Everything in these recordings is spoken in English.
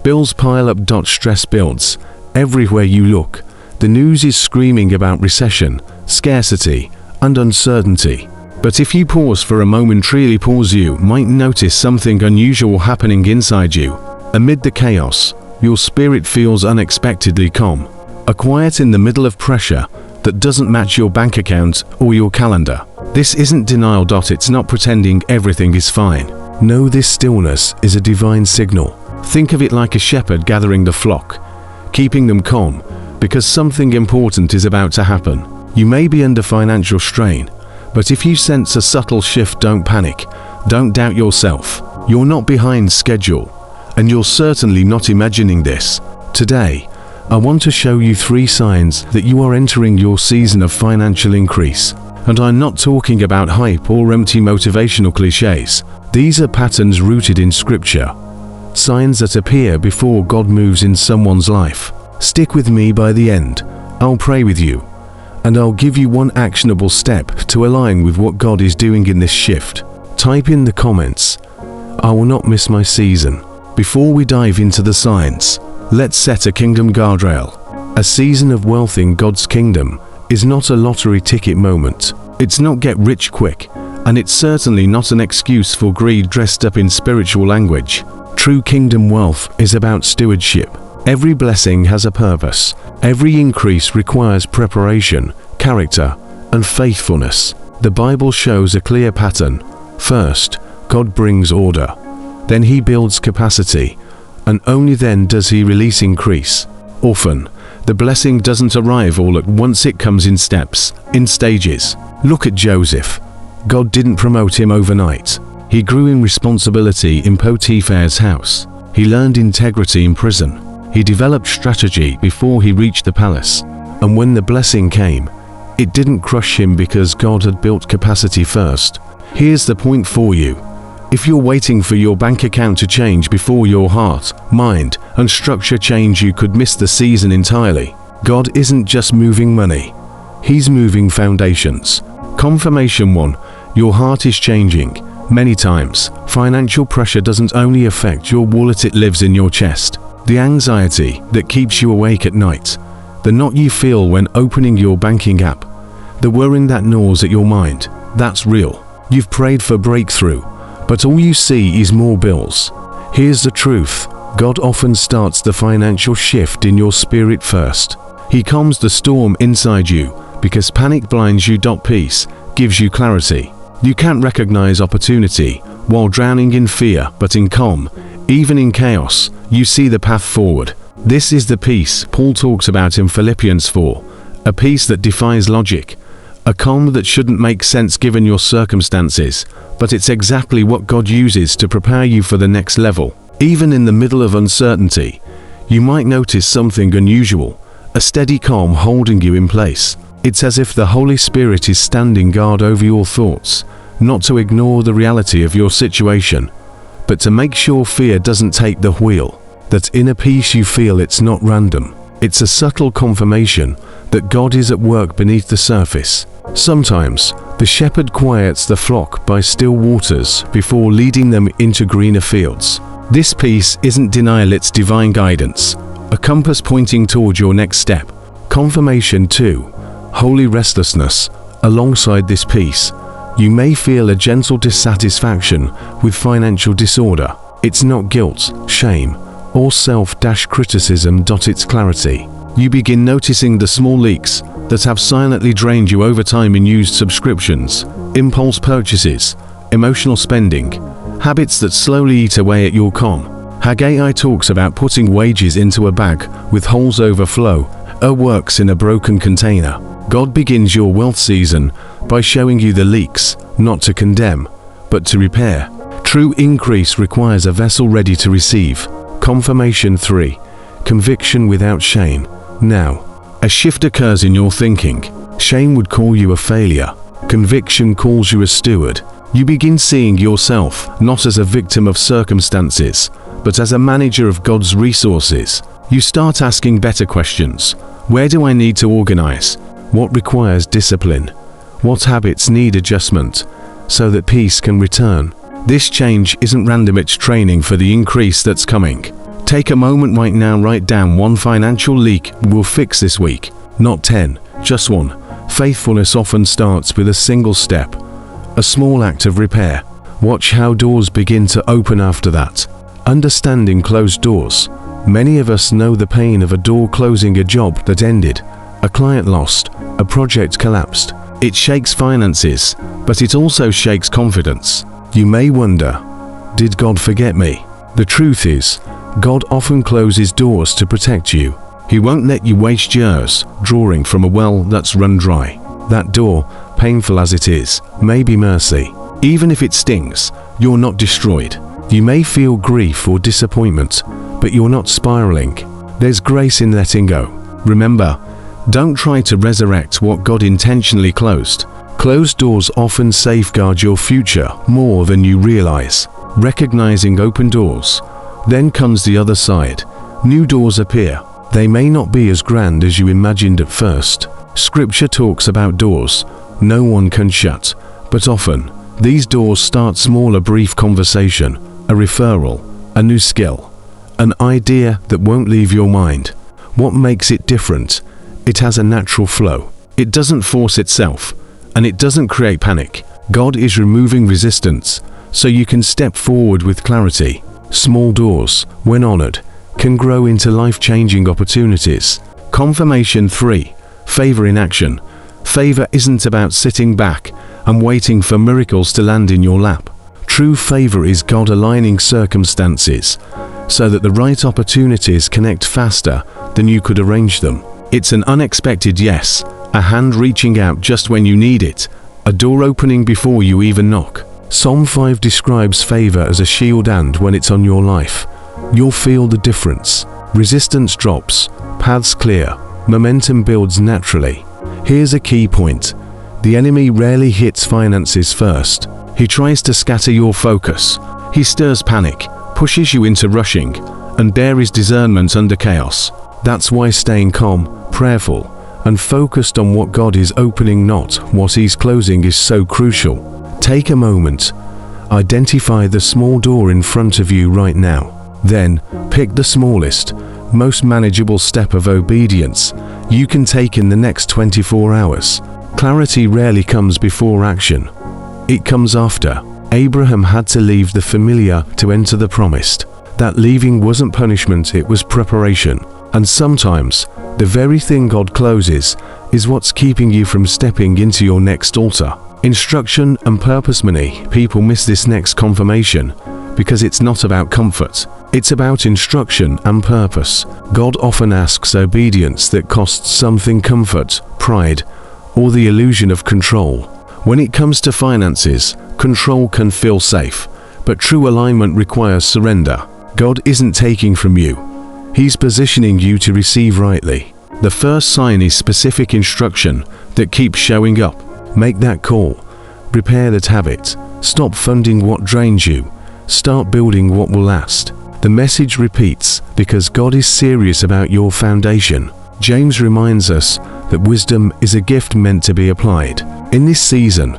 Bills pile up. Stress builds. Everywhere you look, the news is screaming about recession, scarcity, and uncertainty. But if you pause for a moment, truly pause, you might notice something unusual happening inside you. Amid the chaos, your spirit feels unexpectedly calm. A quiet in the middle of pressure that doesn't match your bank account or your calendar. This isn't denial. It's not pretending everything is fine. No, this stillness is a divine signal. Think of it like a shepherd gathering the flock, keeping them calm, because something important is about to happen. You may be under financial strain, but if you sense a subtle shift, don't panic. Don't doubt yourself. You're not behind schedule, and you're certainly not imagining this. Today, I want to show you 3 signs that you are entering your season of financial increase. And I'm not talking about hype or empty motivational cliches. These are patterns rooted in Scripture. Signs that appear before God moves in someone's life. Stick with me by the end. I'll pray with you, and I'll give you one actionable step to align with what God is doing in this shift. Type in the comments, "I will not miss my season." Before we dive into the signs, let's set a kingdom guardrail. A season of wealth in God's kingdom is not a lottery ticket moment. It's not get rich quick, and it's certainly not an excuse for greed dressed up in spiritual language. True kingdom wealth is about stewardship. Every blessing has a purpose. Every increase requires preparation, character, and faithfulness. The Bible shows a clear pattern. First, God brings order. Then He builds capacity, and only then does He release increase. Often, the blessing doesn't arrive all at once. It comes in steps, in stages. Look at Joseph. God didn't promote him overnight. He grew in responsibility in Potiphar's house. He learned integrity in prison. He developed strategy before he reached the palace. And when the blessing came, it didn't crush him because God had built capacity first. Here's the point for you. If you're waiting for your bank account to change before your heart, mind, and structure change, you could miss the season entirely. God isn't just moving money. He's moving foundations. Confirmation 1. Your heart is changing. Many times, financial pressure doesn't only affect your wallet, it lives in your chest. The anxiety that keeps you awake at night, the knot you feel when opening your banking app, the worrying that gnaws at your mind, that's real. You've prayed for breakthrough, but all you see is more bills. Here's the truth. God often starts the financial shift in your spirit first. He calms the storm inside you because panic blinds you. Peace gives you clarity. You can't recognize opportunity while drowning in fear, but in calm, even in chaos, you see the path forward. This is the peace Paul talks about in Philippians 4, a peace that defies logic, a calm that shouldn't make sense given your circumstances, but it's exactly what God uses to prepare you for the next level. Even in the middle of uncertainty, you might notice something unusual, a steady calm holding you in place. It's as if the Holy Spirit is standing guard over your thoughts, not to ignore the reality of your situation, but to make sure fear doesn't take the wheel. That inner peace you feel, it's not random. It's a subtle confirmation that God is at work beneath the surface. Sometimes, the shepherd quiets the flock by still waters before leading them into greener fields. This peace isn't denial, it's divine guidance, a compass pointing toward your next step. Confirmation 2. Holy restlessness. Alongside this peace, you may feel a gentle dissatisfaction with financial disorder. It's not guilt, shame, or self-criticism. It's clarity. You begin noticing the small leaks that have silently drained you over time in used subscriptions, impulse purchases, emotional spending, habits that slowly eat away at your calm. Haggai talks about putting wages into a bag with holes overflow, works in a broken container. God begins your wealth season by showing you the leaks, not to condemn, but to repair. True increase requires a vessel ready to receive. Confirmation 3. Conviction without shame. Now, a shift occurs in your thinking. Shame would call you a failure. Conviction calls you a steward. You begin seeing yourself not as a victim of circumstances, but as a manager of God's resources. You start asking better questions. Where do I need to organize? What requires discipline? What habits need adjustment so that peace can return? This change isn't random, it's training for the increase that's coming. Take a moment right now, write down one financial leak we'll fix this week. Not 10, just one. Faithfulness often starts with a single step, a small act of repair. Watch how doors begin to open after that. Understanding closed doors. Many of us know the pain of a door closing, a job that ended, a client lost, a project collapsed. It shakes finances, but it also shakes confidence. You may wonder, did God forget me? The truth is, God often closes doors to protect you. He won't let you waste years drawing from a well that's run dry. That door, painful as it is, may be mercy. Even if it stings, you're not destroyed. You may feel grief or disappointment, but you're not spiraling. There's grace in letting go. Remember, don't try to resurrect what God intentionally closed. Closed doors often safeguard your future more than you realize. Recognizing open doors. Then comes the other side. New doors appear. They may not be as grand as you imagined at first. Scripture talks about doors no one can shut, but often, these doors start small: a brief conversation, a referral, a new skill, an idea that won't leave your mind. What makes it different? It has a natural flow. It doesn't force itself, and it doesn't create panic. God is removing resistance, so you can step forward with clarity. Small doors, when honored, can grow into life-changing opportunities. Confirmation 3. Favor in action. Favor isn't about sitting back and waiting for miracles to land in your lap. True favor is God aligning circumstances so that the right opportunities connect faster than you could arrange them. It's an unexpected yes, a hand reaching out just when you need it, a door opening before you even knock. Psalm 5 describes favor as a shield, and when it's on your life, you'll feel the difference. Resistance drops, paths clear, momentum builds naturally. Here's a key point. The enemy rarely hits finances first. He tries to scatter your focus. He stirs panic, pushes you into rushing, and buries discernment under chaos. That's why staying calm, prayerful, and focused on what God is opening, not what He's closing, is so crucial. Take a moment. Identify the small door in front of you right now. Then, pick the smallest, most manageable step of obedience you can take in the next 24 hours. Clarity rarely comes before action. It comes after. Abraham had to leave the familiar to enter the promised. That leaving wasn't punishment, it was preparation. And sometimes, the very thing God closes is what's keeping you from stepping into your next altar. Instruction and purpose. Many people miss this next confirmation because it's not about comfort. It's about instruction and purpose. God often asks obedience that costs something: comfort, pride, or the illusion of control. When it comes to finances, control can feel safe, but true alignment requires surrender. God isn't taking from you. He's positioning you to receive rightly. The first sign is specific instruction that keeps showing up. Make that call. Repair that habit. Stop funding what drains you. Start building what will last. The message repeats because God is serious about your foundation. James reminds us that wisdom is a gift meant to be applied. In this season,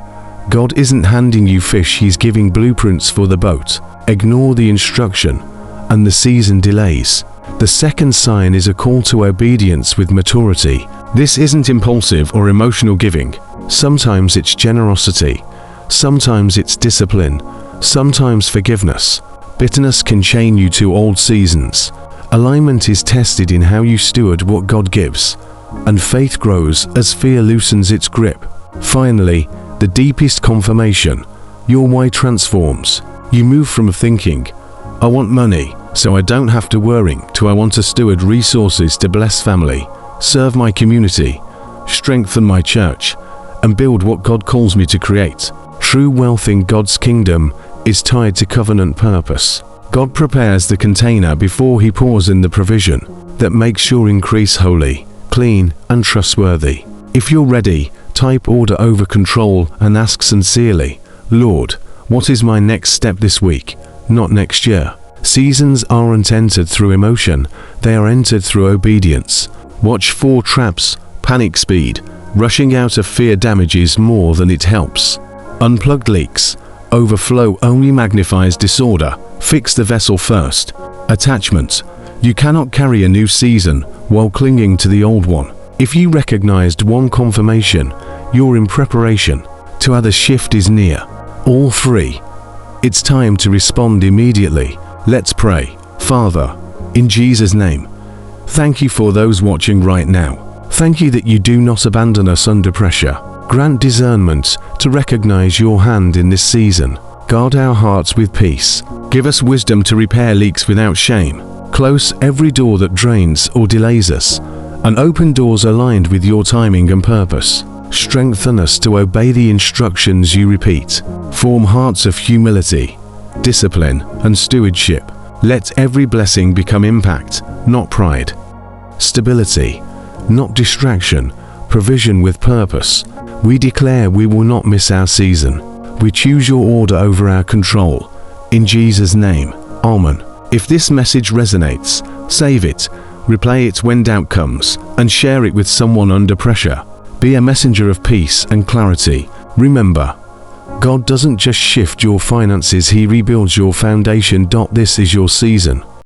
God isn't handing you fish, He's giving blueprints for the boat. Ignore the instruction, and the season delays. The second sign is a call to obedience with maturity. This isn't impulsive or emotional giving. Sometimes it's generosity. Sometimes it's discipline. Sometimes forgiveness. Bitterness can chain you to old seasons. Alignment is tested in how you steward what God gives, and faith grows as fear loosens its grip. Finally, the deepest confirmation. Your why transforms. You move from thinking, I want money, so I don't have to worry, to I want to steward resources to bless family, serve my community, strengthen my church, and build what God calls me to create. True wealth in God's kingdom is tied to covenant purpose. God prepares the container before He pours in the provision that makes your increase holy, clean, and trustworthy. If you're ready, type order over control and ask sincerely, Lord, what is my next step this week, not next year? Seasons aren't entered through emotion, they are entered through obedience. Watch for traps. Panic speed. Rushing out of fear damages more than it helps. Unplugged leaks. Overflow only magnifies disorder. Fix the vessel first. Attachment. You cannot carry a new season while clinging to the old one. If you recognized one confirmation, you're in preparation. To other shift is near. All three. It's time to respond immediately. Let's pray. Father, in Jesus' name, thank you for those watching right now. Thank you that you do not abandon us under pressure. Grant discernment to recognize your hand in this season. Guard our hearts with peace. Give us wisdom to repair leaks without shame. Close every door that drains or delays us, and open doors aligned with your timing and purpose. Strengthen us to obey the instructions you repeat. Form hearts of humility, discipline, and stewardship. Let every blessing become impact, not pride. Stability, not distraction. Provision with purpose. We declare we will not miss our season. We choose your order over our control. In Jesus' name, Amen. If this message resonates, save it, replay it when doubt comes, and share it with someone under pressure. Be a messenger of peace and clarity. Remember, God doesn't just shift your finances, He rebuilds your foundation. This is your season.